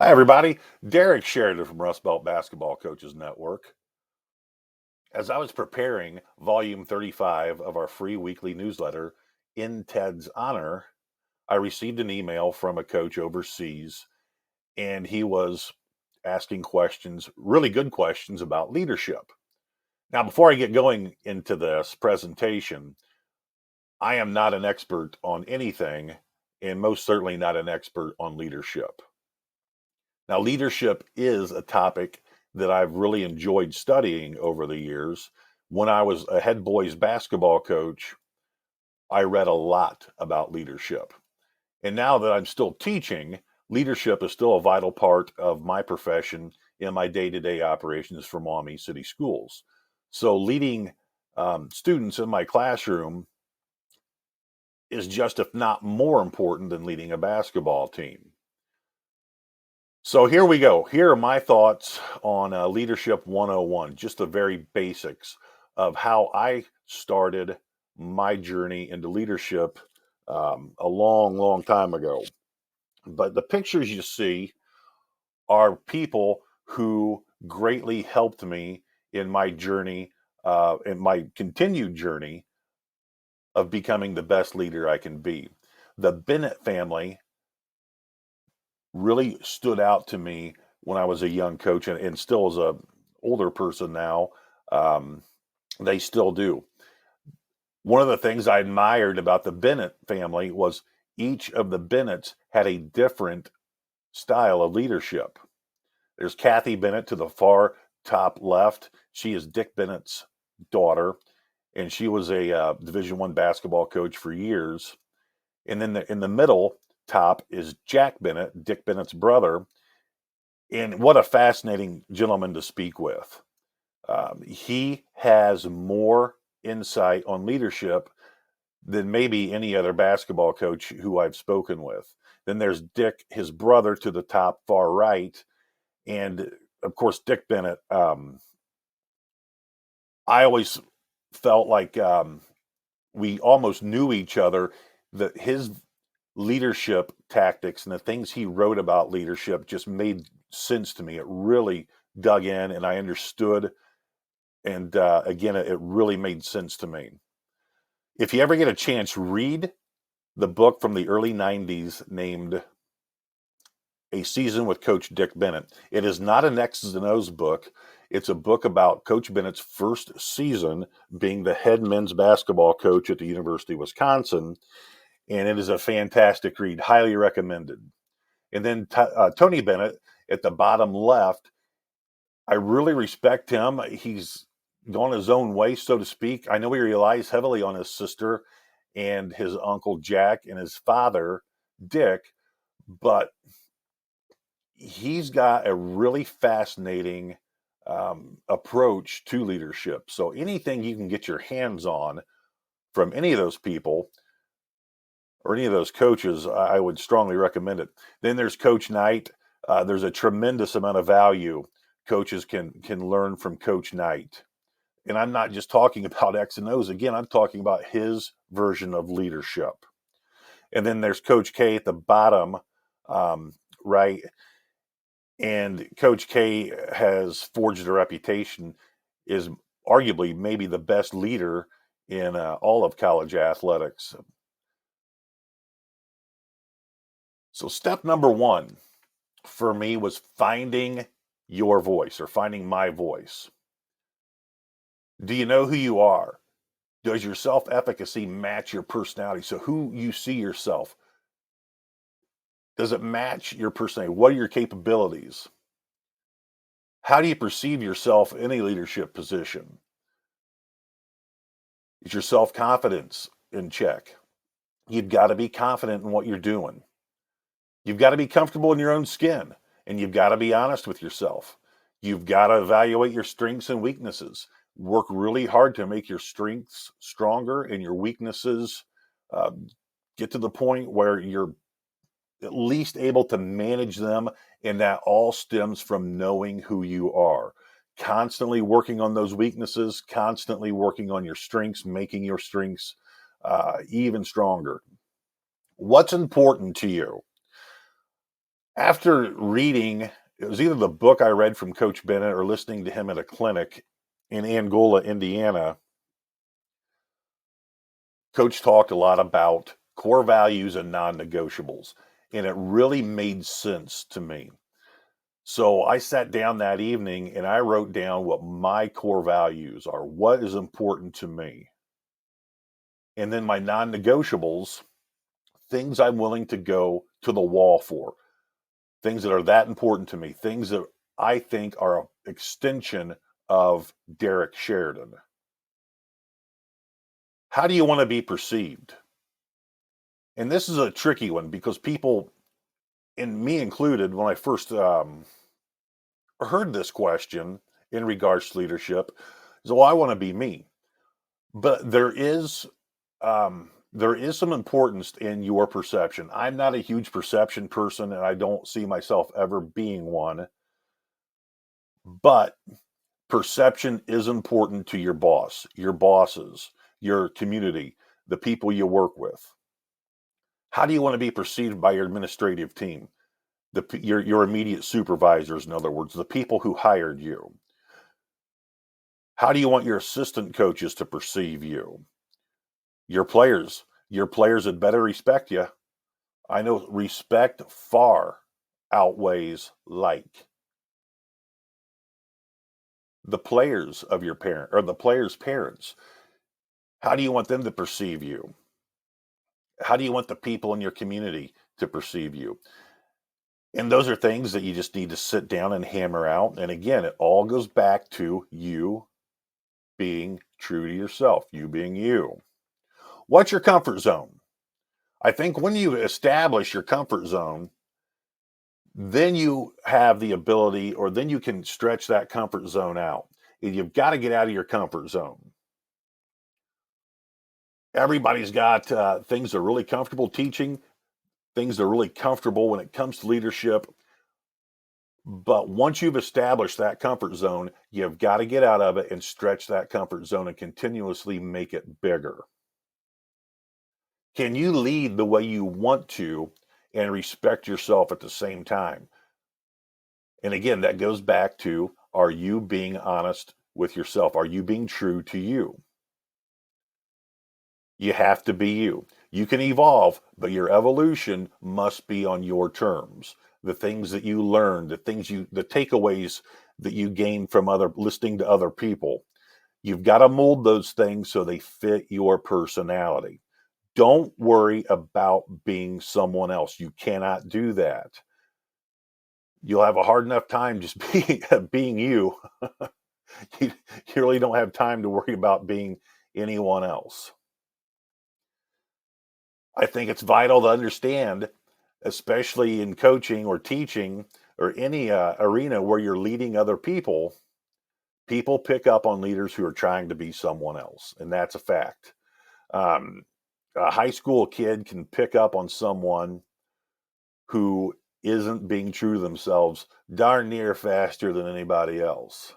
Hi, everybody. Derek Sheridan from Rust Belt Basketball Coaches Network. As I was preparing volume 35 of our free weekly newsletter, In Ted's Honor, I received an email from a coach overseas, and he was asking questions, really good questions about leadership. Now, before I get going into this presentation, I am not an expert on anything, and most certainly not an expert on leadership. Now, leadership is a topic that I've really enjoyed studying over the years. When I was a head boys basketball coach, I read a lot about leadership. And now that I'm still teaching, leadership is still a vital part of my profession in my day to day operations for Maumee City Schools. So, leading students in my classroom is just, if not more important than leading a basketball team. So here we go. Here are my thoughts on Leadership 101, just the very basics of how I started my journey into leadership a long, long time ago. But the pictures you see are people who greatly helped me in my journey, in my continued journey of becoming the best leader I can be. The Bennett family really stood out to me when I was a young coach, and still as a older person now, um, they still do. One of the things I admired about the Bennett family was each of the Bennetts had a different style of leadership. There's Kathy Bennett to the far top left. She is Dick Bennett's daughter, and she was a Division I basketball coach for years. And then in the middle top is Jack Bennett, Dick Bennett's brother, and what a fascinating gentleman to speak with. He has more insight on leadership than maybe any other basketball coach who I've spoken with. Then there's Dick, his brother, to the top far right. And of course, Dick Bennett. I always felt like we almost knew each other, that his leadership tactics and the things he wrote about leadership just made sense to me. It really dug in and I understood. And again, it really made sense to me. If you ever get a chance, read the book from the early 90s named A Season with Coach Dick Bennett. It is not an X's and O's book. It's a book about Coach Bennett's first season being the head men's basketball coach at the University of Wisconsin. And it is a fantastic read, highly recommended. And then Tony Bennett at the bottom left, I really respect him. He's gone his own way, so to speak. I know he relies heavily on his sister and his uncle Jack and his father Dick, but he's got a really fascinating approach to leadership. So anything you can get your hands on from any of those people or any of those coaches, I would strongly recommend it. Then there's Coach Knight. There's a tremendous amount of value coaches can learn from Coach Knight. And I'm not just talking about X and O's. Again, I'm talking about his version of leadership. And then there's Coach K at the bottom, right? And Coach K has forged a reputation, is arguably maybe the best leader in all of college athletics. So, step number one for me was finding your voice or finding my voice. Do you know who you are? Does your self efficacy match your personality? So, who you see yourself, does it match your personality? What are your capabilities? How do you perceive yourself in a leadership position? Is your self confidence in check? You've got to be confident in what you're doing. You've got to be comfortable in your own skin, and you've got to be honest with yourself. You've got to evaluate your strengths and weaknesses. Work really hard to make your strengths stronger and your weaknesses uh, get to the point where you're at least able to manage them. And that all stems from knowing who you are. Constantly working on those weaknesses, constantly working on your strengths, making your strengths even stronger. What's important to you? After reading, it was either the book I read from Coach Bennett or listening to him at a clinic in Angola, Indiana. Coach talked a lot about core values and non-negotiables, and it really made sense to me. So I sat down that evening and I wrote down what my core values are, what is important to me. And then my non-negotiables, things I'm willing to go to the wall for, things that are that important to me, things that I think are an extension of Derek Sheridan. How do you want to be perceived? And this is a tricky one because people, and me included, when I first heard this question in regards to leadership, is, well, I want to be me. But there is some importance in your perception. I'm not a huge perception person, and I don't see myself ever being one. But perception is important to your boss, your bosses, your community, the people you work with. How do you want to be perceived by your administrative team? Your immediate supervisors, in other words, the people who hired you. How do you want your assistant coaches to perceive you? Your players had better respect you. I know respect far outweighs like. The players of your parent or the players' parents, how do you want them to perceive you? How do you want the people in your community to perceive you? And those are things that you just need to sit down and hammer out. And again, it all goes back to you being true to yourself, you being you. What's your comfort zone? I think when you establish your comfort zone, then you have the ability, or then you can stretch that comfort zone out. And you've got to get out of your comfort zone. Everybody's got things they're really comfortable teaching, things they're really comfortable when it comes to leadership. But once you've established that comfort zone, you've got to get out of it and stretch that comfort zone and continuously make it bigger. Can you lead the way you want to and respect yourself at the same time? And again, that goes back to, are you being honest with yourself? Are you being true to you? You have to be you. You can evolve, but your evolution must be on your terms. The things that you learn, the takeaways that you gain from listening to other people, you've got to mold those things so they fit your personality. Don't worry about being someone else. You cannot do that. You'll have a hard enough time just being you. You really don't have time to worry about being anyone else. I think it's vital to understand, especially in coaching or teaching or any arena where you're leading other people, people pick up on leaders who are trying to be someone else. And that's a fact. A high school kid can pick up on someone who isn't being true to themselves darn near faster than anybody else.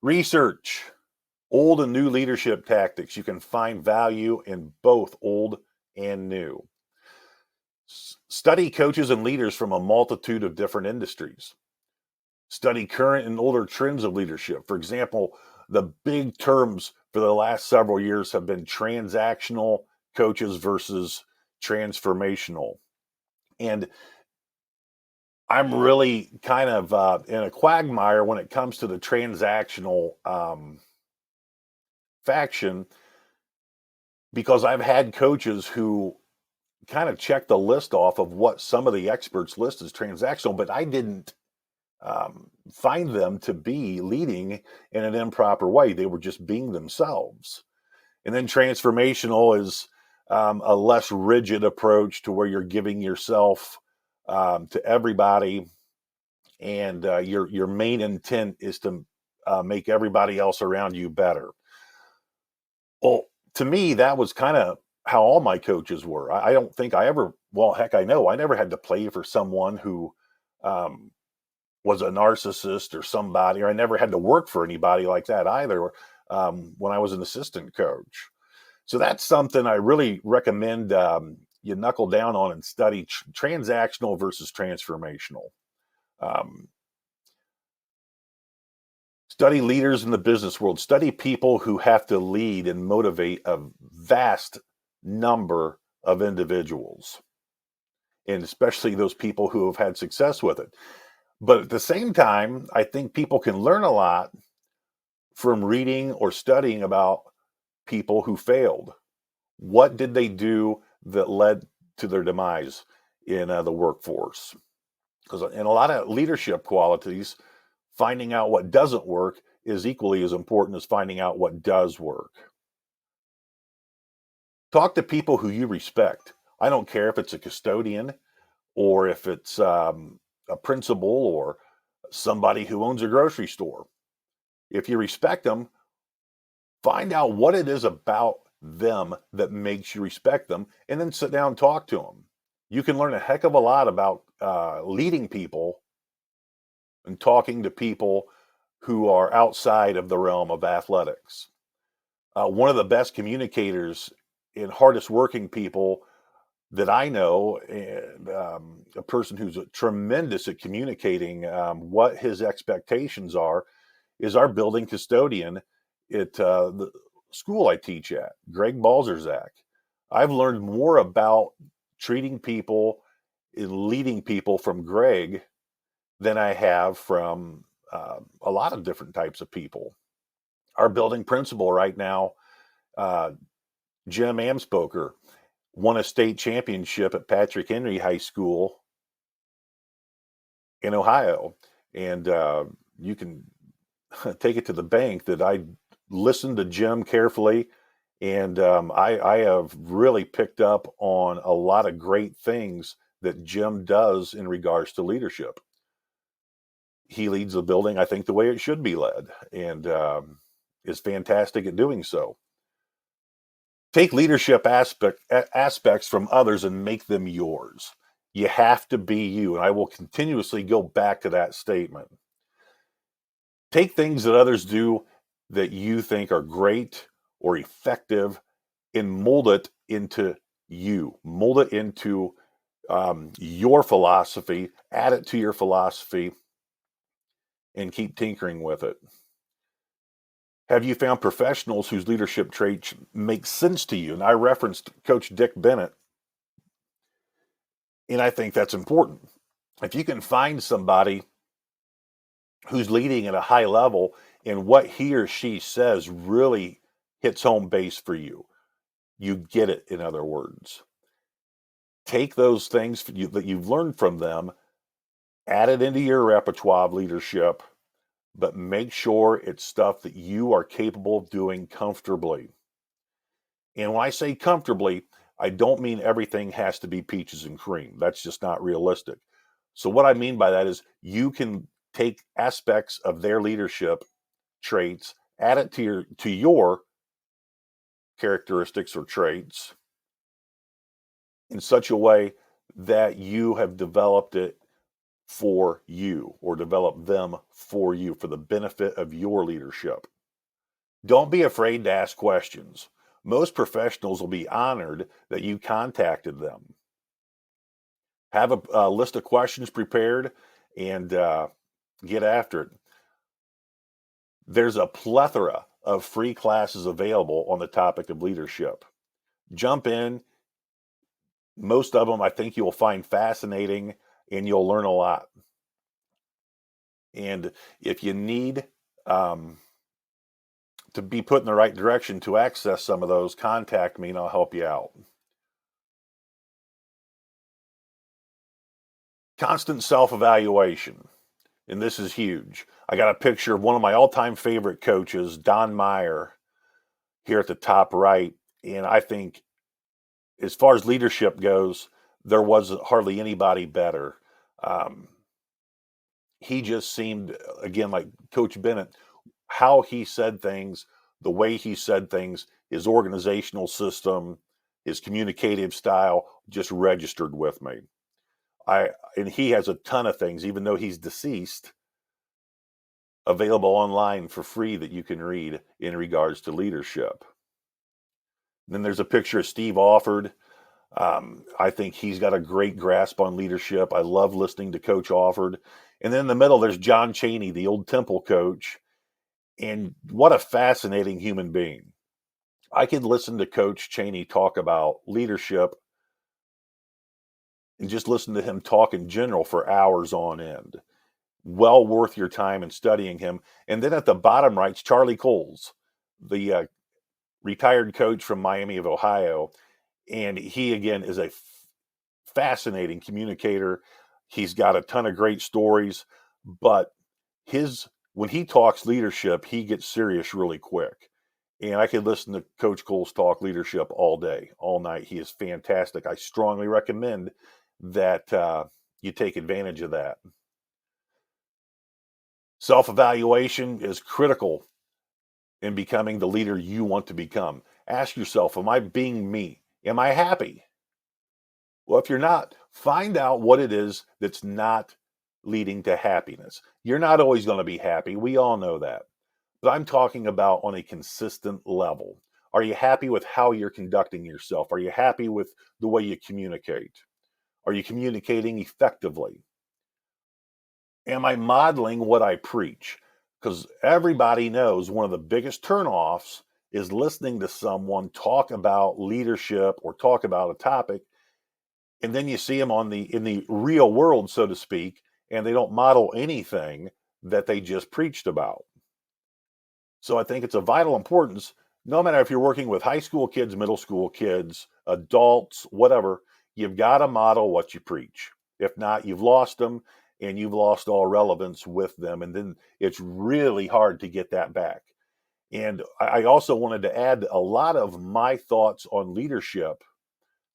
Research. Old and new leadership tactics. You can find value in both old and new. Study coaches and leaders from a multitude of different industries. Study current and older trends of leadership. For example, the big terms for the last several years have been transactional coaches versus transformational. And I'm really kind of in a quagmire when it comes to the transactional faction, because I've had coaches who kind of check the list off of what some of the experts list as transactional, but I didn't find them to be leading in an improper way. They were just being themselves. And then transformational is a less rigid approach to where you're giving yourself to everybody, and your main intent is to make everybody else around you better. Well, to me, that was kind of how all my coaches were. I don't think I ever, well, heck, I know I never had to play for someone who was a narcissist or somebody, or I never had to work for anybody like that either when I was an assistant coach. So that's something I really recommend you knuckle down on and study transactional versus transformational. Um, Study leaders in the business world. Study people who have to lead and motivate a vast number of individuals, and especially those people who have had success with it. But at the same time, I think people can learn a lot from reading or studying about people who failed. What did they do that led to their demise in the workforce? Because in a lot of leadership qualities, finding out what doesn't work is equally as important as finding out what does work. Talk to people who you respect. I don't care if it's a custodian or if it's a principal or somebody who owns a grocery store. If you respect them, find out what it is about them that makes you respect them, and then sit down and talk to them. You can learn a heck of a lot about leading people and talking to people who are outside of the realm of athletics. One of the best communicators and hardest working people that I know, and a person who's tremendous at communicating what his expectations are, is our building custodian at the school I teach at, Greg Balzerzak. I've learned more about treating people and leading people from Greg than I have from a lot of different types of people. Our building principal right now, uh, Jim Amspoker, won a state championship at Patrick Henry High School in Ohio. And you can take it to the bank that I listened to Jim carefully. And I have really picked up on a lot of great things that Jim does in regards to leadership. He leads the building, I think, the way it should be led, and is fantastic at doing so. Take leadership aspects from others and make them yours. You have to be you, and I will continuously go back to that statement. Take things that others do that you think are great or effective and mold it into you. Mold it into your philosophy, add it to your philosophy, and keep tinkering with it. Have you found professionals whose leadership traits make sense to you? And I referenced Coach Dick Bennett, and I think that's important. If you can find somebody who's leading at a high level and what he or she says really hits home base for you, you get it, in other words. Take those things that you've learned from them, add it into your repertoire of leadership, but make sure it's stuff that you are capable of doing comfortably. And when I say comfortably, I don't mean everything has to be peaches and cream. That's just not realistic. So what I mean by that is you can take aspects of their leadership traits, add it to your characteristics or traits in such a way that you have developed it for you, or developed them for you, for the benefit of your leadership. Don't be afraid to ask questions. Most professionals will be honored that you contacted them. Have a list of questions prepared and get after it. There's a plethora of free classes available on the topic of leadership. Jump in. Most of them I think you'll find fascinating and you'll learn a lot. And if you need to be put in the right direction to access some of those, contact me and I'll help you out. Constant self-evaluation. And this is huge. I got a picture of one of my all-time favorite coaches, Don Meyer, here at the top right. And I think as far as leadership goes, there was hardly anybody better. He just seemed, again, like Coach Bennett, how he said things, the way he said things, his organizational system, his communicative style just registered with me. And he has a ton of things, even though he's deceased, available online for free that you can read in regards to leadership. Then there's a picture of Steve Alford. I think he's got a great grasp on leadership. I love listening to Coach Offord. And then in the middle, there's John Chaney, the old Temple coach. And what a fascinating human being. I could listen to Coach Chaney talk about leadership and just listen to him talk in general for hours on end. Well worth your time in studying him. And then at the bottom right's Charlie Coles, the retired coach from Miami of Ohio. And he, again, is a fascinating communicator. He's got a ton of great stories, but when he talks leadership, he gets serious really quick. And I could listen to Coach Coles talk leadership all day, all night. He is fantastic. I strongly recommend that you take advantage of that. Self-evaluation is critical in becoming the leader you want to become. Ask yourself, am I being me? Am I happy? Well, if you're not, find out what it is that's not leading to happiness. You're not always going to be happy. We all know that. But I'm talking about on a consistent level. Are you happy with how you're conducting yourself? Are you happy with the way you communicate? Are you communicating effectively? Am I modeling what I preach? Because everybody knows one of the biggest turnoffs is listening to someone talk about leadership or talk about a topic, and then you see them in the real world, so to speak, and they don't model anything that they just preached about. So I think it's of vital importance, no matter if you're working with high school kids, middle school kids, adults, whatever, you've got to model what you preach. If not, you've lost them and you've lost all relevance with them. And then it's really hard to get that back. And I also wanted to add a lot of my thoughts on leadership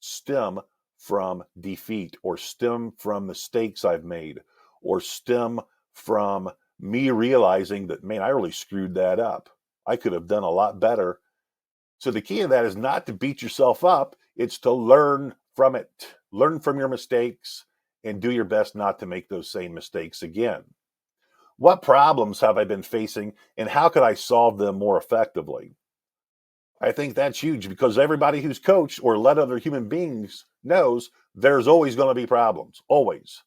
stem from defeat or stem from mistakes I've made or stem from me realizing that, man, I really screwed that up. I could have done a lot better. So the key to that is not to beat yourself up. It's to learn from it, learn from your mistakes, and do your best not to make those same mistakes again. What problems have I been facing, and how could I solve them more effectively? I think that's huge because everybody who's coached or led other human beings knows there's always going to be problems, always.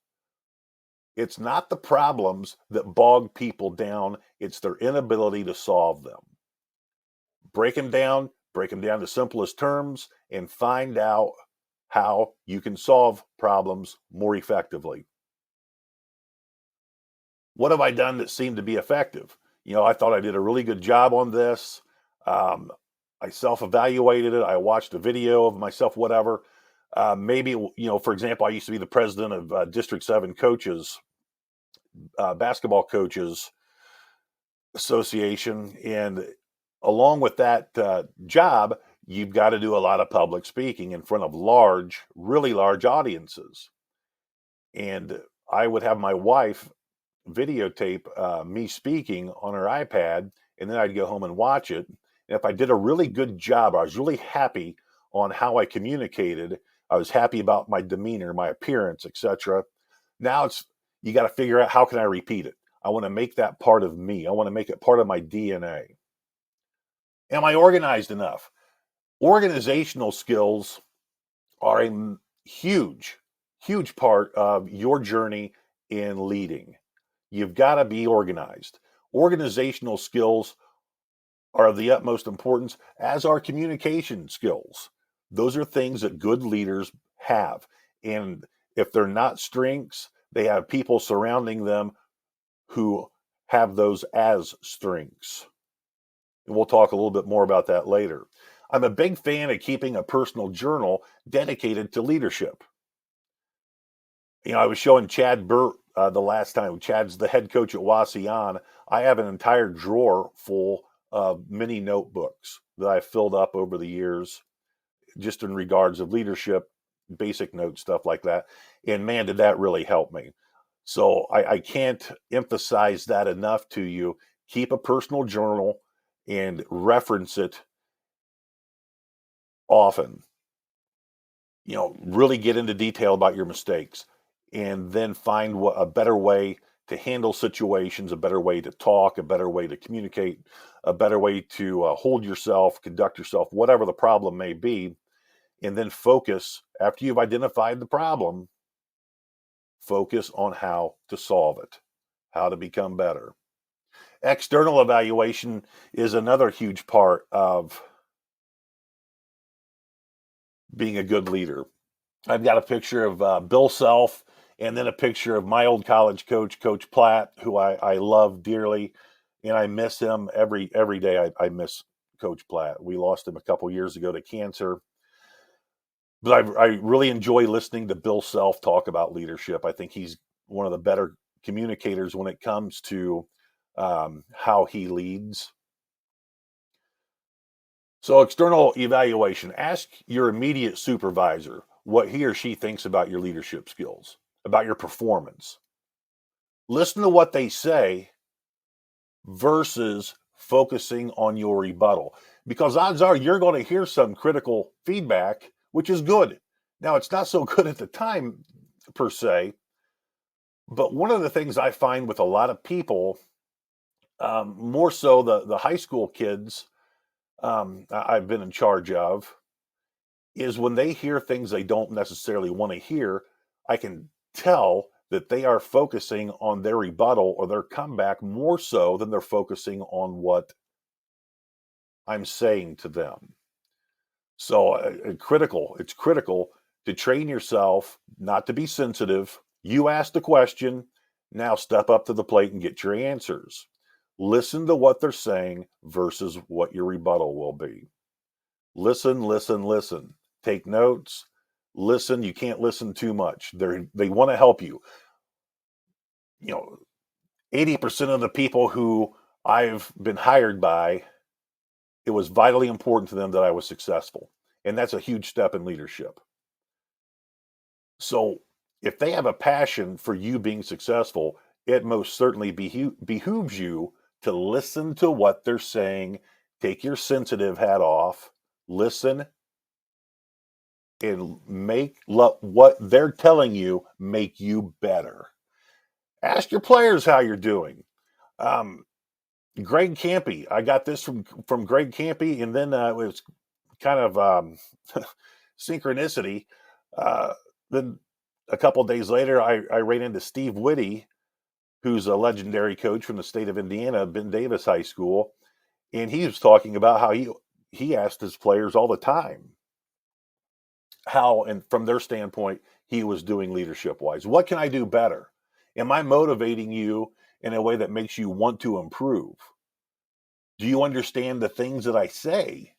It's not the problems that bog people down, it's their inability to solve them. Break them down to simplest terms, and find out how you can solve problems more effectively. What have I done that seemed to be effective? I thought I did a really good job on this. I self-evaluated it. I watched a video of myself, whatever. Maybe, for example, I used to be the president of District 7 coaches, basketball coaches association. And along with that job, you've got to do a lot of public speaking in front of large, really large audiences. And I would have my wife videotape me speaking on her iPad, and then I'd go home and watch it. And if I did a really good job, I was really happy on how I communicated. I was happy about my demeanor, my appearance, etc. Now you got to figure out, how can I repeat it? I want to make that part of me. I want to make it part of my DNA. Am I organized enough? Organizational skills are a huge, huge part of your journey in leading. You've got to be organized. Organizational skills are of the utmost importance, as are communication skills. Those are things that good leaders have. And if they're not strengths, they have people surrounding them who have those as strengths. And we'll talk a little bit more about that later. I'm a big fan of keeping a personal journal dedicated to leadership. I was showing Chad Burt the last time. Chad's the head coach at Wauseon. I have an entire drawer full of mini notebooks that I've filled up over the years, just in regards of leadership, basic notes, stuff like that. And man, did that really help me. So I can't emphasize that enough to you. Keep a personal journal and reference it often. Really get into detail about your mistakes, and then find a better way to handle situations, a better way to talk, a better way to communicate, a better way to hold yourself, conduct yourself, whatever the problem may be. and then focus, after you've identified the problem, focus on how to solve it, how to become better. External evaluation is another huge part of being a good leader. I've got a picture of Bill Self, and then a picture of my old college coach, Coach Platt, who I love dearly, and I miss him every day. I miss Coach Platt. We lost him a couple years ago to cancer, but I really enjoy listening to Bill Self talk about leadership. I think he's one of the better communicators when it comes to how he leads. So, external evaluation, ask your immediate supervisor what he or she thinks about your leadership skills, about your performance. Listen to what they say versus focusing on your rebuttal, because odds are you're going to hear some critical feedback, which is good. Now, it's not so good at the time per se, but one of the things I find with a lot of people, more so the high school kids I've been in charge of, is when they hear things they don't necessarily want to hear, I can tell that they are focusing on their rebuttal or their comeback more so than they're focusing on what I'm saying to them. So it's critical to train yourself not to be sensitive. You ask the question, now step up to the plate and get your answers. Listen to what they're saying versus what your rebuttal will be. Listen, listen, listen. Take notes. Listen. You can't listen too much. They want to help you. 80% of the people who I've been hired by, it was vitally important to them that I was successful. And that's a huge step in leadership. So if they have a passion for you being successful, it most certainly behooves you to listen to what they're saying, take your sensitive hat off, listen, and make what they're telling you make you better. Ask your players how you're doing. Um, Greg Campy, I got this from Greg Campy, and then it was kind of synchronicity. Uh, then a couple of days later, I ran into Steve Whitty, who's a legendary coach from the state of Indiana, Ben Davis High School, and he was talking about how he asked his players all the time how, and from their standpoint, he was doing leadership wise. What can I do better? Am I motivating you in a way that makes you want to improve? Do you understand the things that I say?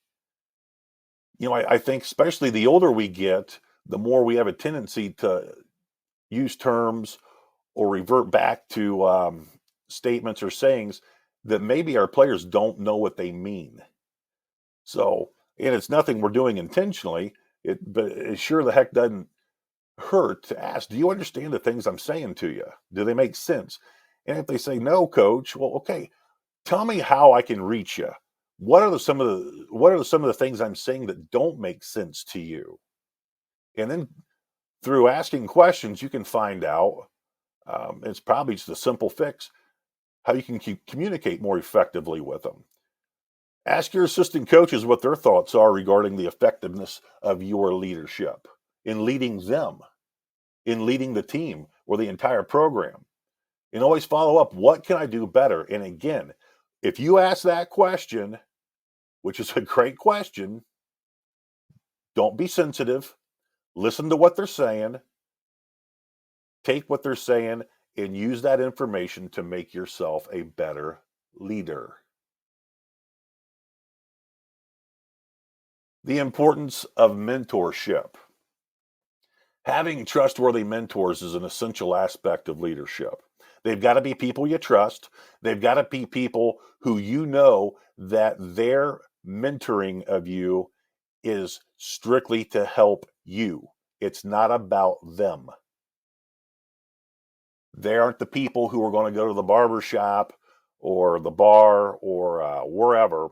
I think especially the older we get, the more we have a tendency to use terms or revert back to statements or sayings that maybe our players don't know what they mean. So, and it's nothing we're doing intentionally, but it sure the heck doesn't hurt to ask, do you understand the things I'm saying to you? Do they make sense? And if they say no, coach, well, okay, tell me how I can reach you. What are some of the things I'm saying that don't make sense to you? And then through asking questions, you can find out. It's probably just a simple fix how you can communicate more effectively with them. Ask your assistant coaches what their thoughts are regarding the effectiveness of your leadership in leading them, in leading the team or the entire program. And always follow up, what can I do better? And again, if you ask that question, which is a great question, don't be sensitive. Listen to what they're saying. Take what they're saying and use that information to make yourself a better leader. The importance of mentorship. Having trustworthy mentors is an essential aspect of leadership. They've got to be people you trust. They've got to be people who you know that their mentoring of you is strictly to help you. It's not about them. They aren't the people who are going to go to the barber shop or the bar or wherever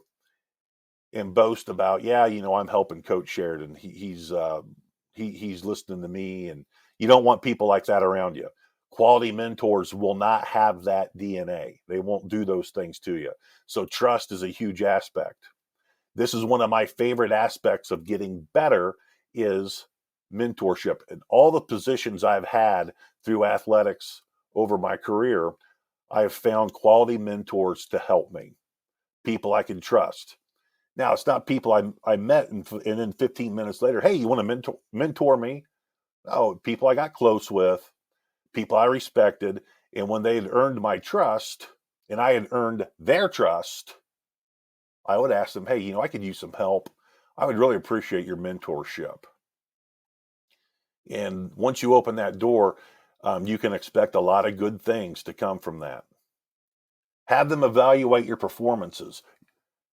and boast about, yeah, I'm helping Coach Sheridan. He's listening to me, and you don't want people like that around you. Quality mentors will not have that DNA. They won't do those things to you. So trust is a huge aspect. This is one of my favorite aspects of getting better is mentorship. And all the positions I've had through athletics over my career, I have found quality mentors to help me, people I can trust. Now, it's not people I met and then 15 minutes later, hey, you want to mentor me? No, people I got close with, people I respected. And when they had earned my trust and I had earned their trust, I would ask them, hey, I could use some help. I would really appreciate your mentorship. And once you open that door, you can expect a lot of good things to come from that. Have them evaluate your performances,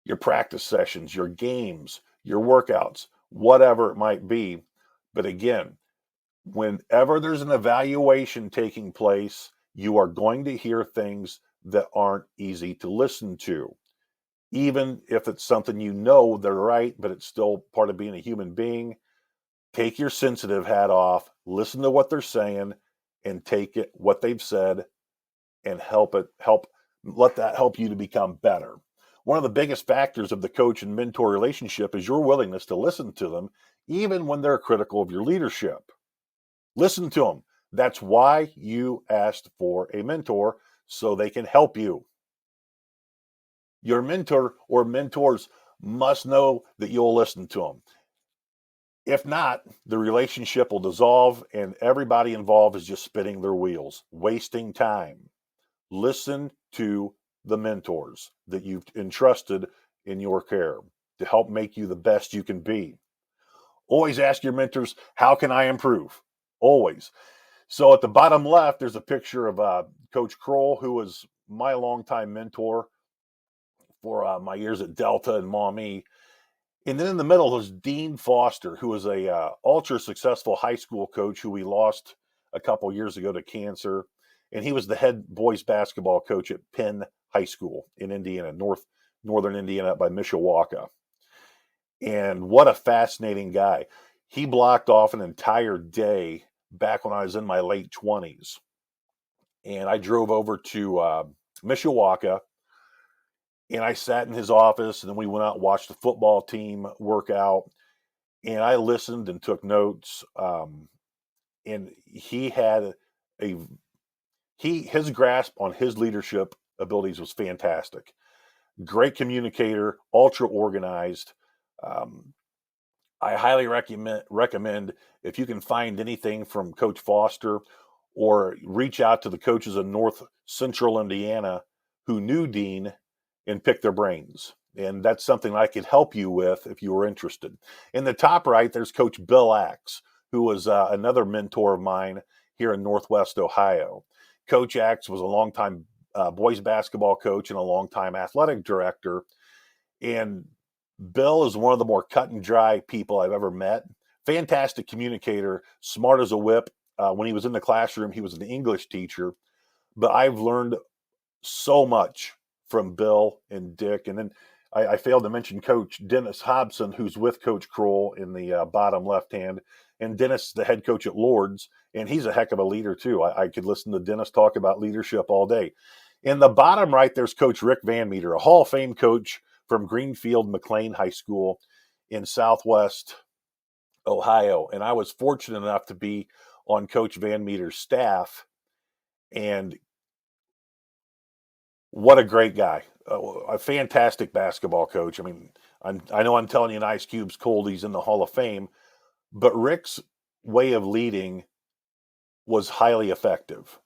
your practice sessions, your games, your workouts, whatever it might be. But again, whenever there's an evaluation taking place, you are going to hear things that aren't easy to listen to. Even if it's something they're right, but it's still part of being a human being. Take your sensitive hat off, listen to what they're saying, and take it, what they've said, and let that help you to become better. One of the biggest factors of the coach and mentor relationship is your willingness to listen to them, even when they're critical of your leadership. Listen to them. That's why you asked for a mentor, so they can help you. Your mentor or mentors must know that you'll listen to them. If not, the relationship will dissolve and everybody involved is just spinning their wheels, wasting time. Listen to the mentors that you've entrusted in your care to help make you the best you can be. Always ask your mentors, how can I improve? Always. So at the bottom left, there's a picture of Coach Kroll, who was my longtime mentor for my years at Delta and Maumee. And then in the middle was Dean Foster, who was a ultra successful high school coach who we lost a couple years ago to cancer. And he was the head boys basketball coach at Penn High School in Indiana, northern Indiana by Mishawaka. And what a fascinating guy. He blocked off an entire day back when I was in my late 20s. And I drove over to Mishawaka, and I sat in his office, and then we went out and watched the football team work out. And I listened and took notes. And he had his grasp on his leadership abilities was fantastic. Great communicator, ultra organized. I highly recommend if you can find anything from Coach Foster, or reach out to the coaches in North Central Indiana who knew Dean and pick their brains. And that's something I could help you with if you were interested. In the top right, there's Coach Bill Axe, who was another mentor of mine here in Northwest Ohio. Coach Axe was a longtime boys basketball coach and a longtime athletic director. And Bill is one of the more cut and dry people I've ever met. Fantastic communicator, smart as a whip. When he was in the classroom, he was an English teacher. But I've learned so much from Bill and Dick. And then I failed to mention Coach Dennis Hobson, who's with Coach Kroll in the bottom left hand. And Dennis, the head coach at Lourdes, and he's a heck of a leader too. I could listen to Dennis talk about leadership all day. In the bottom right, there's Coach Rick Van Meter, a Hall of Fame coach from Greenfield McLean High School in Southwest Ohio. And I was fortunate enough to be on Coach Van Meter's staff. And what a great guy. A fantastic basketball coach. I mean, I know I'm telling you an Ice Cube's cold. He's in the Hall of Fame. But Rick's way of leading was highly effective.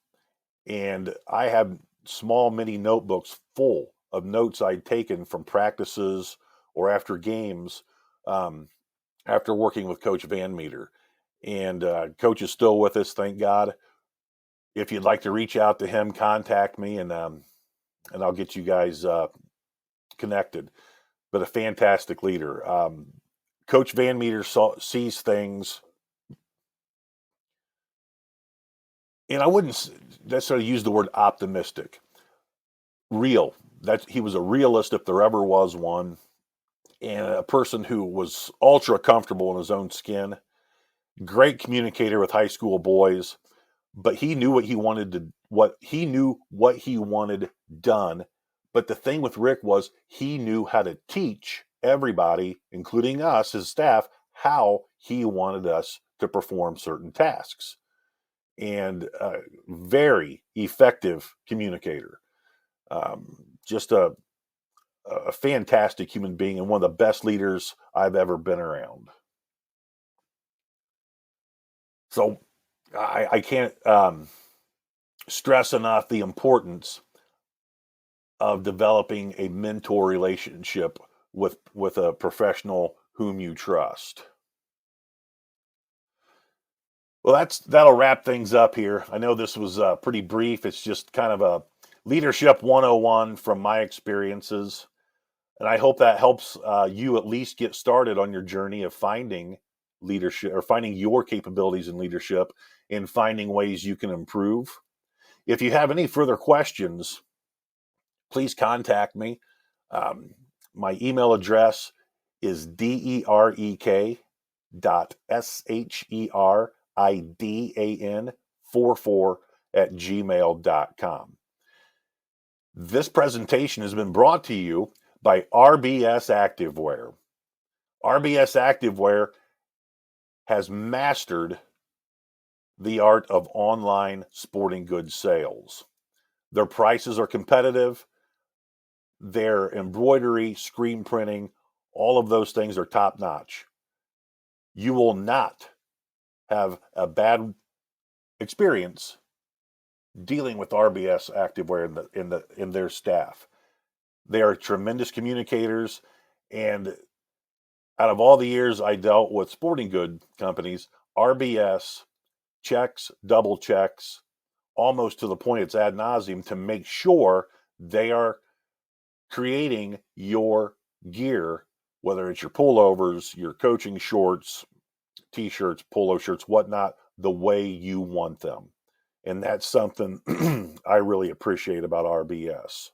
And I have small mini notebooks full of notes I'd taken from practices or after games after working with Coach Van Meter. And Coach is still with us, thank God. If you'd like to reach out to him, contact me, and I'll get you guys connected. But a fantastic leader. Coach Van Meter sees things, and I wouldn't necessarily use the word optimistic. Real. He was a realist if there ever was one, and a person who was ultra comfortable in his own skin. Great communicator with high school boys, but he knew what he wanted done. But the thing with Rick was he knew how to teach everybody, including us, his staff, how he wanted us to perform certain tasks. And very effective communicator. Just a fantastic human being and one of the best leaders I've ever been around. So I can't stress enough the importance of developing a mentor relationship with a professional whom you trust. Well, that'll wrap things up here. I know this was pretty brief. It's just kind of a leadership 101 from my experiences. And I hope that helps you at least get started on your journey of finding leadership or finding your capabilities in leadership and finding ways you can improve. If you have any further questions, please contact me. My email address is derek.sheridan44@gmail.com. This presentation has been brought to you by RBS Activewear. RBS Activewear has mastered the art of online sporting goods sales. Their prices are competitive. Their embroidery, screen printing, all of those things are top notch. You will not have a bad experience dealing with RBS Activewear in their staff. They are tremendous communicators, and out of all the years I dealt with sporting good companies, RBS checks, double checks, almost to the point it's ad nauseum to make sure they are creating your gear, whether it's your pullovers, your coaching shorts, t-shirts, polo shirts, whatnot, the way you want them. And that's something I really appreciate about RBS.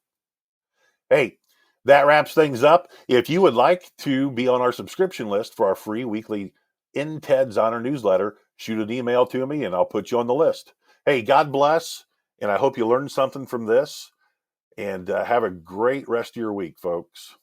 Hey, that wraps things up. If you would like to be on our subscription list for our free weekly In Ted's Honor newsletter, shoot an email to me and I'll put you on the list. Hey, God bless, and I hope you learned something from this. And have a great rest of your week, folks.